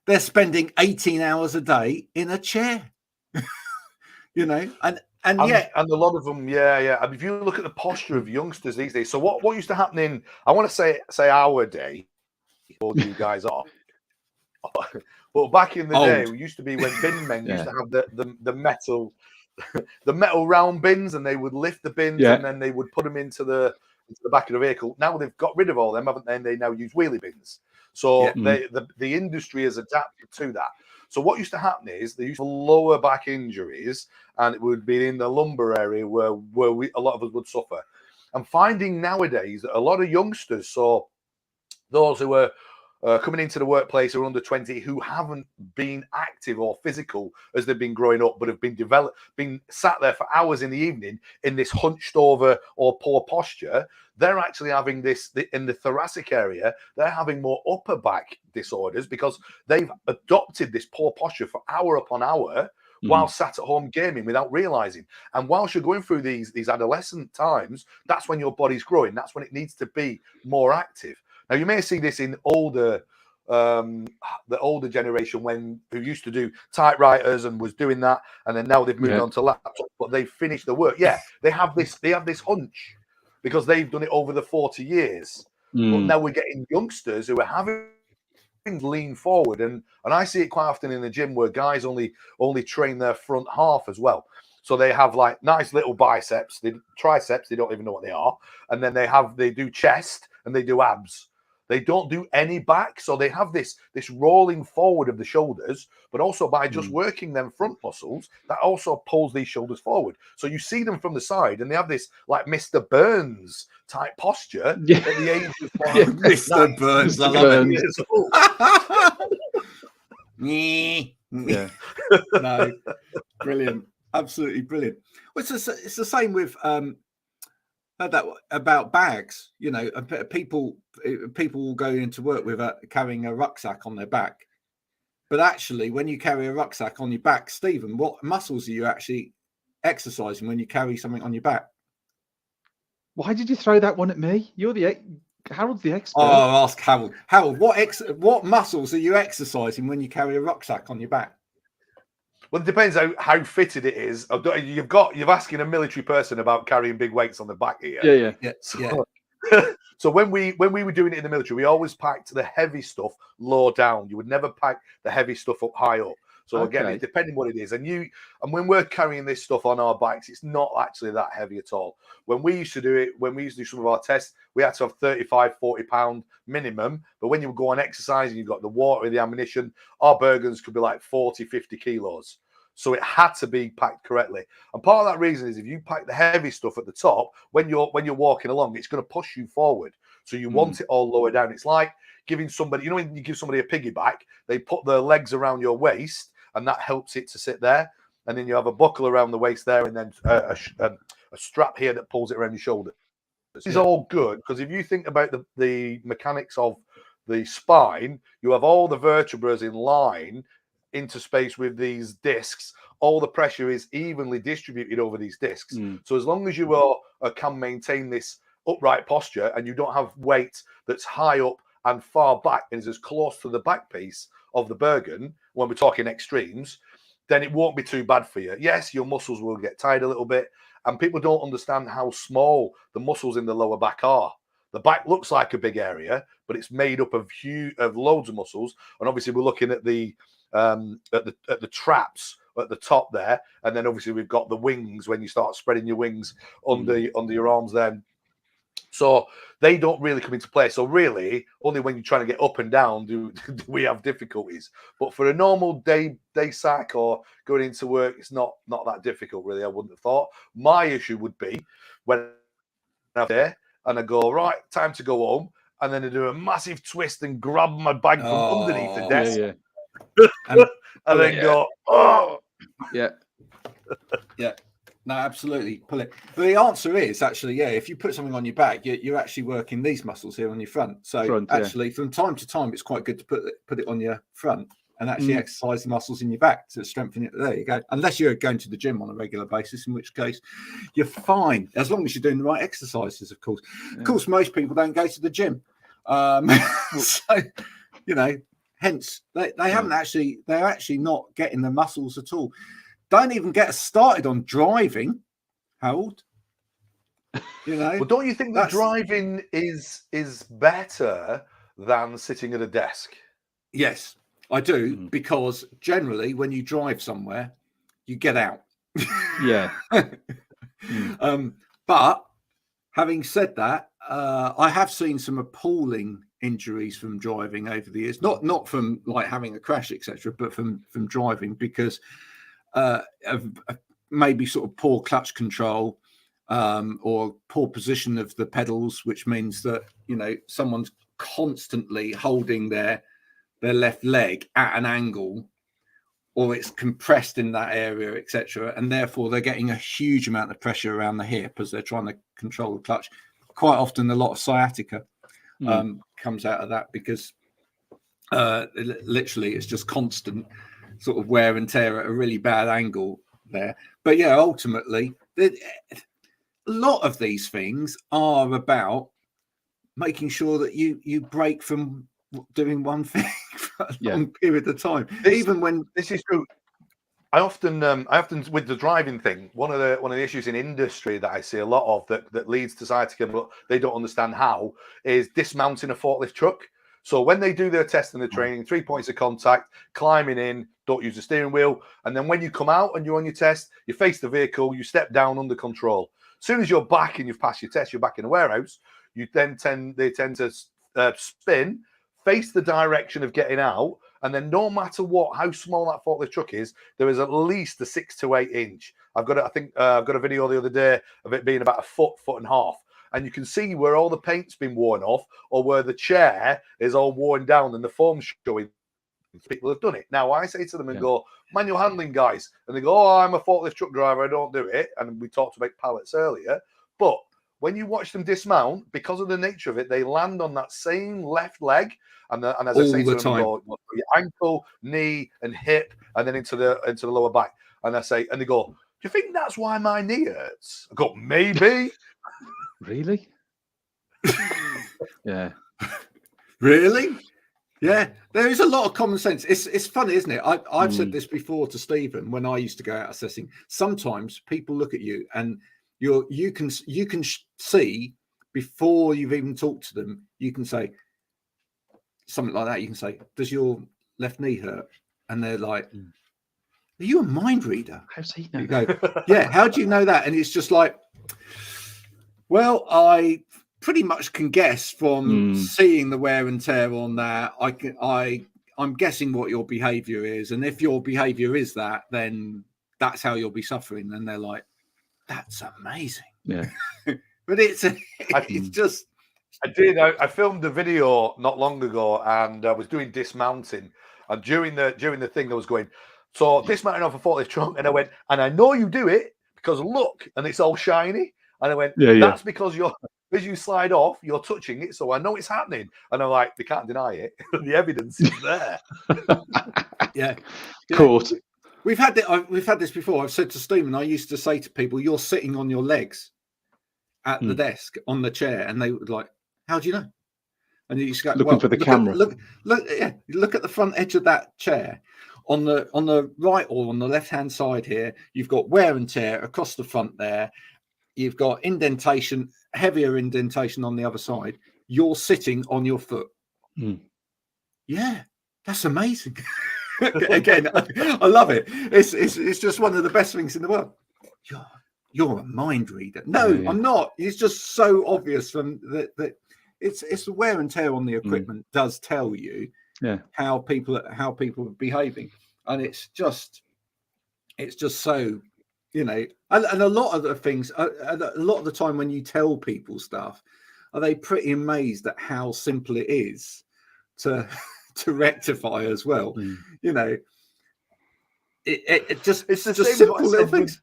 they're spending 18 hours a day in a chair, you know, and a lot of them, I mean, if you look at the posture of youngsters these days, so what used to happen in, I want to say our day, all you guys are, but back in the day, it used to be when bin men used to have the metal, the metal round bins, and they would lift the bins and then they would put them into the back of the vehicle. Now they've got rid of all them, haven't they? And they now use wheelie bins. So the industry has adapted to that. So what used to happen is they used to lower back injuries, and it would be in the lumbar area where a lot of us would suffer. I'm finding nowadays that a lot of youngsters, so those who are coming into the workplace are under 20, who haven't been active or physical as they've been growing up, but have been sat there for hours in the evening in this hunched over or poor posture. They're actually having this in the thoracic area. They're having more upper back disorders because they've adopted this poor posture for hour upon hour while sat at home gaming without realizing. And whilst you're going through these adolescent times, that's when your body's growing. That's when it needs to be more active. Now, you may see this in the older generation who used to do typewriters and was doing that, and then now they've moved on to laptops, but they've finished the work. Yeah, they have this hunch because they've done it over the 40 years. But now we're getting youngsters who are having lean forward, and I see it quite often in the gym where guys only train their front half as well. So they have like nice little biceps, triceps, they don't even know what they are, and then they do chest and they do abs. They don't do any back, so they have this rolling forward of the shoulders, but also by just working them front muscles, that also pulls these shoulders forward. So you see them from the side, and they have this like Mr. Burns type posture at the age of Mr. Burns. I love it. No, brilliant, absolutely brilliant. Well, it's the same with about bags. You know, people will go into work with carrying a rucksack on their back, But actually, when you carry a rucksack on your back, Stephen, what muscles are you actually exercising when you carry something on your back? Why did you throw that one at me? Harold's the expert. Oh, ask Harold. Harold, what muscles are you exercising when you carry a rucksack on your back? Well, it depends how fitted it is. You're asking a military person about carrying big weights on the back here. Yeah. So when we were doing it in the military, we always packed the heavy stuff low down. You would never pack the heavy stuff up high up. So again, it's depending what it is. And when we're carrying this stuff on our bikes, it's not actually that heavy at all. When we used to do some of our tests, we had to have 35, 40 pound minimum. But when you go on exercise and you've got the water, the ammunition, our Bergens could be like 40, 50 kilos. So it had to be packed correctly. And part of that reason is if you pack the heavy stuff at the top, when you're walking along, it's going to push you forward. So you want it all lower down. It's like giving somebody, when you give somebody a piggyback, they put their legs around your waist and that helps it to sit there. And then you have a buckle around the waist there and then a strap here that pulls it around your shoulder. This is all good because if you think about the mechanics of the spine, you have all the vertebrae in line into space with these discs. All the pressure is evenly distributed over these discs. So as long as you can maintain this upright posture and you don't have weight that's high up and far back and is as close to the back piece of the Bergen, when we're talking extremes, then it won't be too bad for you. Yes, your muscles will get tired a little bit, and people don't understand how small the muscles in the lower back are. The back looks like a big area, but it's made up of loads of muscles. And obviously, we're looking at the traps at the top there, and then obviously we've got the wings when you start spreading your wings under your arms. Then, so they don't really come into play. So really, only when you're trying to get up and down do we have difficulties. But for a normal day sack or going into work, it's not that difficult, really. I wouldn't have thought. My issue would be when I'm there and I go, right, time to go home, and then I do a massive twist and grab my bag from underneath the desk. And then go, oh. Yeah. No, absolutely. Pull it. But the answer is actually, if you put something on your back, you're actually working these muscles here on your front. So actually, from time to time, it's quite good to put it on your front and actually exercise the muscles in your back to strengthen it. There you go. Unless you're going to the gym on a regular basis, in which case you're fine, as long as you're doing the right exercises, of course. Of course, most people don't go to the gym. So, hence they're actually not getting the muscles at all. Don't even get us started on driving, Harold. Well, don't you think that driving is better than sitting at a desk? Yes, I do, because generally when you drive somewhere, you get out. But having said that, I have seen some appalling injuries from driving over the years. Not from like having a crash, etc., but from driving because of maybe sort of poor clutch control or poor position of the pedals, which means that someone's constantly holding their left leg at an angle, or it's compressed in that area, etc., and therefore they're getting a huge amount of pressure around the hip as they're trying to control the clutch. Quite often a lot of sciatica comes out of that because literally it's just constant sort of wear and tear at a really bad angle there. But ultimately, a lot of these things are about making sure that you break from doing one thing for a long period of time. Even when this is true, I often with the driving thing, one of the issues in industry that I see a lot of that leads to sciatica, but they don't understand how, is dismounting a forklift truck. So when they do their test and the training, 3 points of contact, climbing in, don't use the steering wheel. And then when you come out and you're on your test, you face the vehicle, you step down under control. As soon as you're back and you've passed your test, you're back in the warehouse, they tend to spin, face the direction of getting out. And then no matter how small that forklift truck is, there is at least a 6 to 8 inch. I've got a video the other day of it being about a foot and a half. And you can see where all the paint's been worn off or where the chair is all worn down and the foam's showing. People have done it. Now, I say to them and go, manual handling guys. And they go, oh, I'm a forklift truck driver. I don't do it. And we talked about pallets earlier. But when you watch them dismount, because of the nature of it, they land on that same left leg. And as I say to them, your ankle, knee, and hip, and then into the lower back. And I say, and they go, "Do you think that's why my knee hurts?" I go, "Maybe." Really? Yeah. Really? Yeah, there is a lot of common sense. It's funny, isn't it? I've said this before to Stephen when I used to go out assessing. Sometimes people look at you and you can see before you've even talked to them. You can say something like that. You can say, "Does your left knee hurt?" And they're like, "Are you a mind reader?" How's he know? You go, "Yeah, how do you know that?" And it's just like, well, I pretty much can guess from seeing the wear and tear on that. I'm guessing what your behavior is, and if your behavior is that, then that's how you'll be suffering. And they're like, "That's amazing." Yeah. But it's just. I filmed a video not long ago, and I was doing dismounting, and during the thing I was going, so dismounting off a forklift trunk, and I went, "And I know you do it because look, and it's all shiny." And I went, "That's because as you slide off, you're touching it, so I know it's happening." And I'm like, they can't deny it. The evidence is there. Yeah. Court. We've had this before. I've said to Stephen, I used to say to people, "You're sitting on your legs at the desk on the chair," and they would like, "How do you know?" And you just go, looking for the camera. Look at the front edge of that chair. On the right or on the left-hand side here, you've got wear and tear across the front there. You've got indentation, heavier indentation on the other side. You're sitting on your foot. Yeah, that's amazing. Again, I love it. It's just one of the best things in the world. You're a mind reader. No, I'm not. It's just so obvious from that. It's the wear and tear on the equipment does tell you how people are behaving, and it's just so, you know, and a lot of the things, a lot of the time when you tell people stuff, are they pretty amazed at how simple it is to rectify as well. You know, it's the just simple little things.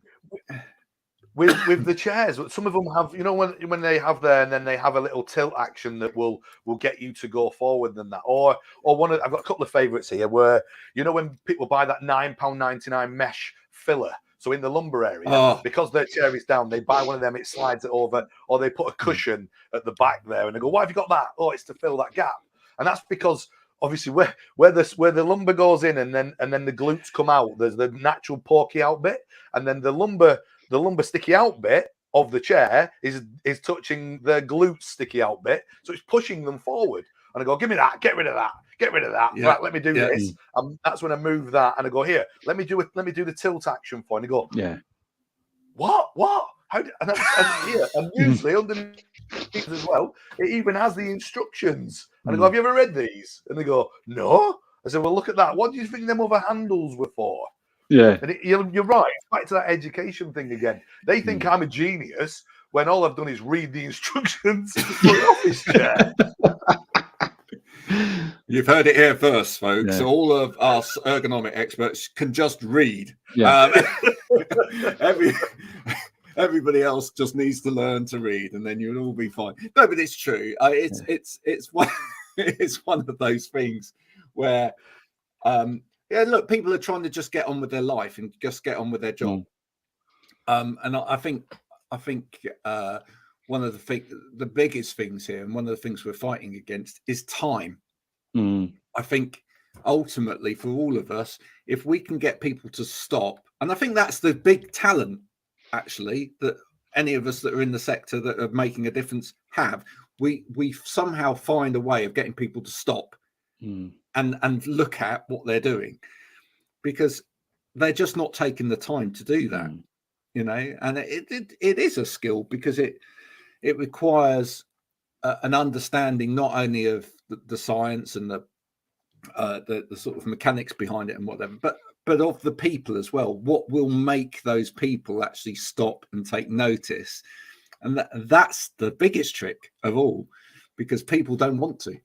With the chairs, some of them have, you know, when they have there, and then they have a little tilt action that will get you to go forward than that. Or I've got a couple of favourites here where, you know, when people buy that £9.99 mesh filler. So in the lumbar area, because their chair is down, they buy one of them, it slides it over, or they put a cushion at the back there, and they go, "Why have you got that?" "Oh, it's to fill that gap." And that's because obviously where the lumbar goes in and then the glutes come out, there's the natural porky out bit, and then the lumbar sticky out bit of the chair is touching the glutes sticky out bit, so it's pushing them forward. And I go, "Give me that, get rid of that, get rid of that." Yeah. Right, let me do this. And that's when I move that, and I go, "Here, let me do the tilt action for." And I go, "Yeah, what? How?" And usually underneath as well, it even has the instructions. And I go, "Have you ever read these?" And they go, "No." I said, "Well, look at that. What do you think them other handles were for?" Yeah. And you're right. Back to that education thing again. They think I'm a genius when all I've done is read the instructions for an office chair. You've heard it here first, folks. All of us ergonomic experts can just read. Everybody else just needs to learn to read, and then you'll all be fine. No, but it's true. It's one of those things where, look, people are trying to just get on with their life and just get on with their job. And I think one of the biggest things here, and one of the things we're fighting against, is time. I think ultimately for all of us, if we can get people to stop, and I think that's the big talent, actually, that any of us that are in the sector that are making a difference have, we somehow find a way of getting people to stop and look at what they're doing, because they're just not taking the time to do that. You know, and it is a skill, because it requires an understanding not only of the science and the sort of mechanics behind it and whatever, but of the people as well. What will make those people actually stop and take notice? And that's the biggest trick of all, because people don't want to.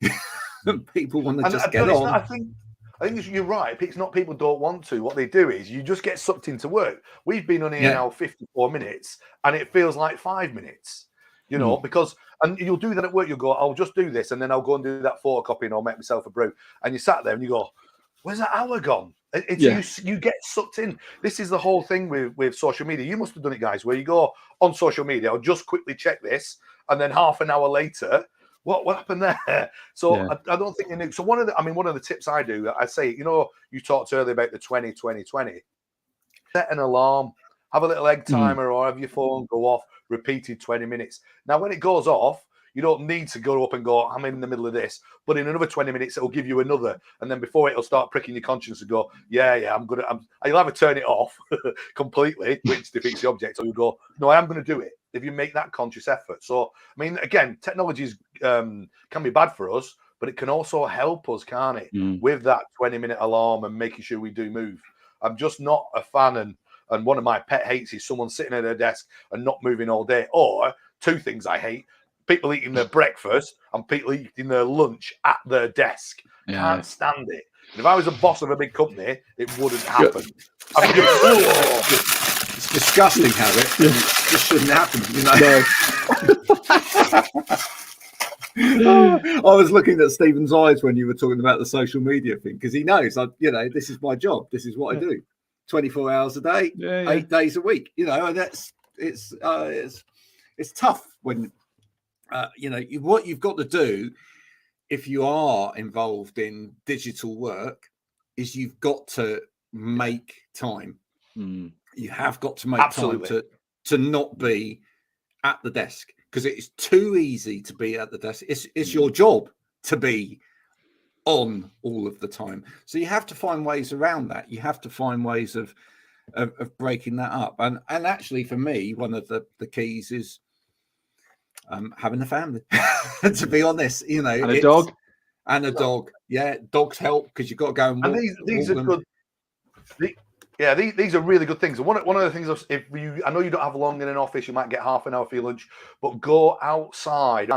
People want to just get on. I think you're right. It's not people don't want to. What they do is you just get sucked into work. We've been on here now 54 minutes, and it feels like 5 minutes. You know, because, and you'll do that at work. You'll go, "I'll just do this, and then I'll go and do that photocopy, and I'll make myself a brew." And you sat there and you go, where's that hour gone? You get sucked in. This is the whole thing with social media. You must have done it, guys, where you go on social media, I'll just quickly check this, and then half an hour later, what happened there? So I don't think you knew. So one of the tips I do, I say, you talked earlier about the 20-20-20. Set an alarm, have a little egg timer, or have your phone go off, repeated 20 minutes. Now, when it goes off, you don't need to go up and go, I'm in the middle of this. But in another 20 minutes, it'll give you another. And then before it'll start pricking your conscience and go, I'm good. You'll either turn it off completely, which defeats the object, or you go, no, I am going to do it. If you make that conscious effort. So, I mean, again, technology can be bad for us, but it can also help us, can't it? With that 20-minute alarm and making sure we do move. I'm just not a fan. And one of my pet hates is someone sitting at their desk and not moving all day. Or two things I hate. People eating their breakfast and people eating their lunch at their desk. Can't stand it. And if I was a boss of a big company, it wouldn't happen. It's disgusting, Harry. It just shouldn't happen, I was looking at Stephen's eyes when you were talking about the social media thing, because he knows, this is my job. This is what I do. 24 hours a day, 8 days a week. And it's tough when. What you've got to do if you are involved in digital work is you've got to make time. You have got to make time to not be at the desk, because it is too easy to be at the desk. It's your job to be on all of the time. So you have to find ways around that. You have to find ways of breaking that up. And actually, for me, one of the keys is having a family. To be honest, and a dog. And a dog. Yeah, dogs help, because you've got to go and walk. And these are good. These are really good things. And one of the things, I know you don't have long in an office, you might get half an hour for your lunch, but go outside.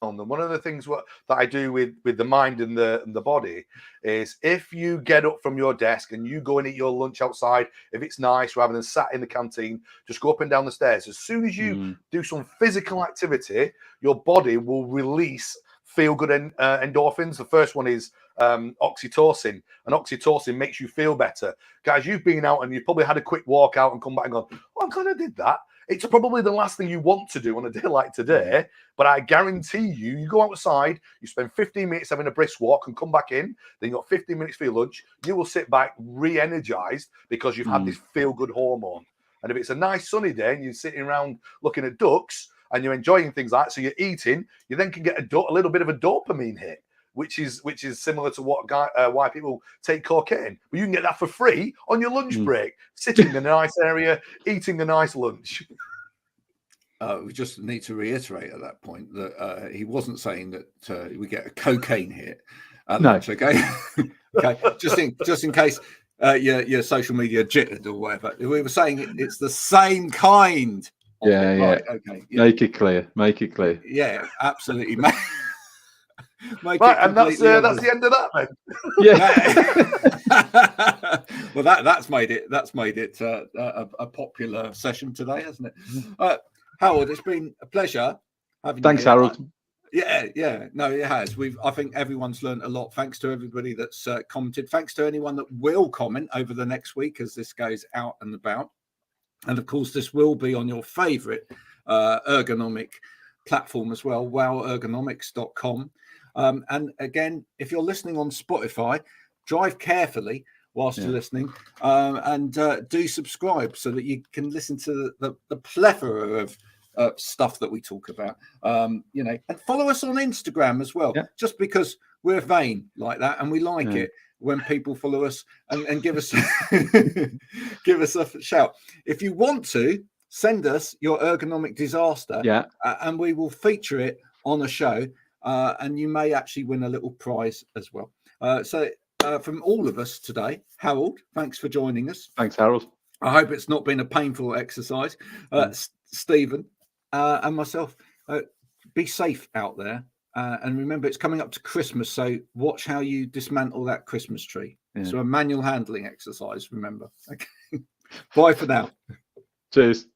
And one of the things that I do with the mind and the body is, if you get up from your desk and you go and eat your lunch outside, if it's nice, rather than sat in the canteen, just go up and down the stairs. As soon as you do some physical activity, your body will release feel-good endorphins. The first one is oxytocin, and oxytocin makes you feel better. Guys, you've been out and you've probably had a quick walk out and come back and gone, oh, I'm glad I did that. It's probably the last thing you want to do on a day like today, but I guarantee you go outside, you spend 15 minutes having a brisk walk and come back in, then you've got 15 minutes for your lunch, you will sit back re-energized because you've had this feel-good hormone. And if it's a nice sunny day and you're sitting around looking at ducks and you're enjoying things like that, so you're eating, you then can get a little bit of a dopamine hit, which is similar to why people take cocaine. But you can get that for free on your lunch break, sitting in a nice area, eating a nice lunch. We just need to reiterate at that point that he wasn't saying that we get a cocaine hit. Lunch, okay? Okay, just in case your social media jittered or whatever. We were saying it's the same kind. Right, okay. Yeah. Make it clear. Yeah, absolutely. Right, and that's the end of that, then. Yeah. Well, that's made it a popular session today, hasn't it? Harold, it's been a pleasure having you. Thanks, Harold. Yeah. No, it has. I think everyone's learned a lot. Thanks to everybody that's commented. Thanks to anyone that will comment over the next week as this goes out and about. And of course, this will be on your favorite ergonomic platform as well, WowErgonomics.com. And again, if you're listening on Spotify, drive carefully whilst you're listening, and do subscribe so that you can listen to the plethora of stuff that we talk about, and follow us on Instagram as well, just because we're vain like that and we like it when people follow us and give us give us a shout. If you want to, send us your ergonomic disaster, and we will feature it on a show, and you may actually win a little prize as well. So from all of us today, Harold, thanks for joining us. Thanks, Harold. I hope it's not been a painful exercise. Stephen and myself, be safe out there. And remember, it's coming up to Christmas, so watch how you dismantle that Christmas tree. So a manual handling exercise, remember. Okay. Bye for now. Cheers.